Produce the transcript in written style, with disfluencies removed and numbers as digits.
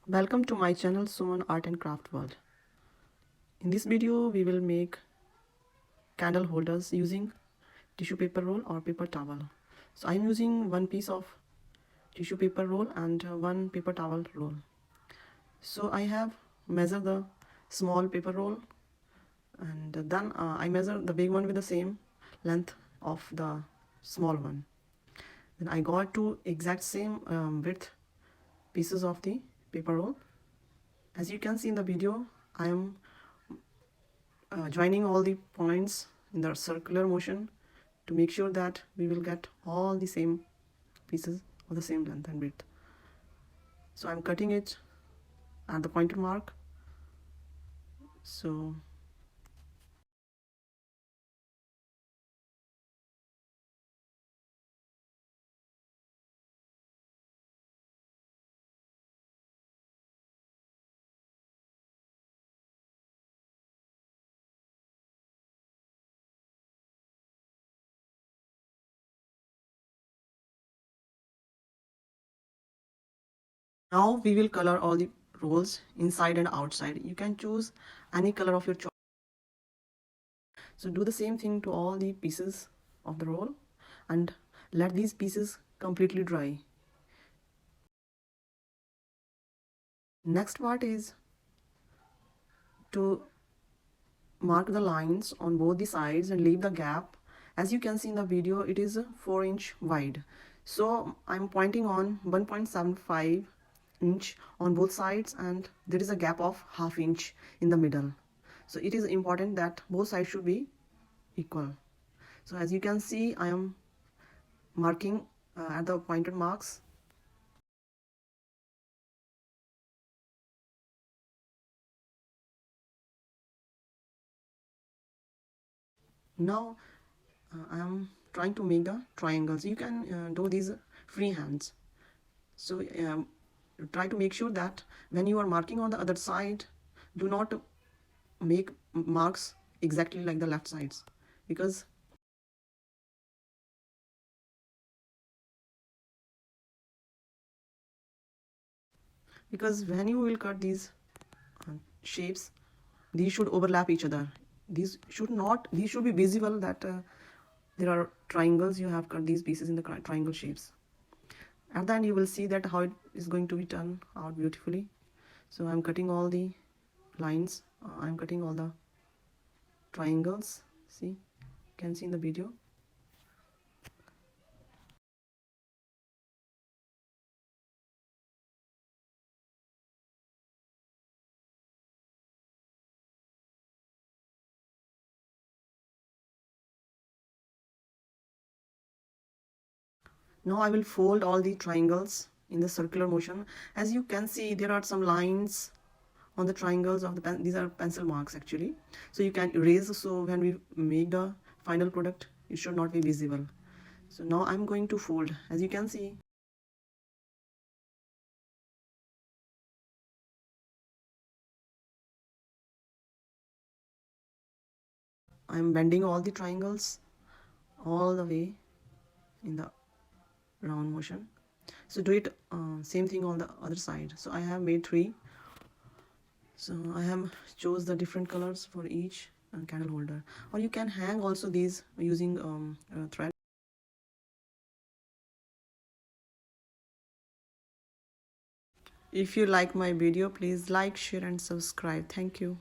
Welcome to my channel Suman Art and Craft World. In this video we will make candle holders using tissue paper roll or paper towel. So I am using one piece of tissue paper roll and one paper towel roll. So I have measured the small paper roll and then I measure the big one with the same length of the small one. Then I got two exact same width pieces of the paper roll. As you can see in the video, I am joining all the points in the circular motion to make sure that we will get all the same pieces of the same length and width. So I'm cutting it at the pointed mark. So now we will color all the rolls inside and outside. You can choose any color of your choice. So do the same thing to all the pieces of the roll and let these pieces completely dry. Next part is to mark the lines on both the sides and leave the gap. As you can see in the video, it is 4-inch wide. So I'm pointing on 1.75 inch on both sides and there is a gap of ½ inch in the middle. So it is important that both sides should be equal. So as you can see, I am marking at the pointed marks. Now I am trying to make the triangles. You can do these free hands. So try to make sure that when you are marking on the other side, do not make marks exactly like the left sides, because when you will cut these shapes, these should overlap each other. These should be visible that there are triangles. You have cut these pieces in the triangle shapes. At the end you will see that how it is going to be turned out beautifully. So I'm cutting all the lines. I'm cutting all the triangles. See, you can see in the video. Now I will fold all the triangles in the circular motion. As you can see, there are some lines on the triangles of the pen. These are pencil marks actually. So you can erase, so when we make the final product, it should not be visible. So now I'm going to fold. As you can see, I'm bending all the triangles all the way in the round motion. So do it same thing on the other side. So I have made 3. So I have chose the different colors for each candle holder, or you can hang also these using thread. If you like my video, please like, share and subscribe. Thank you.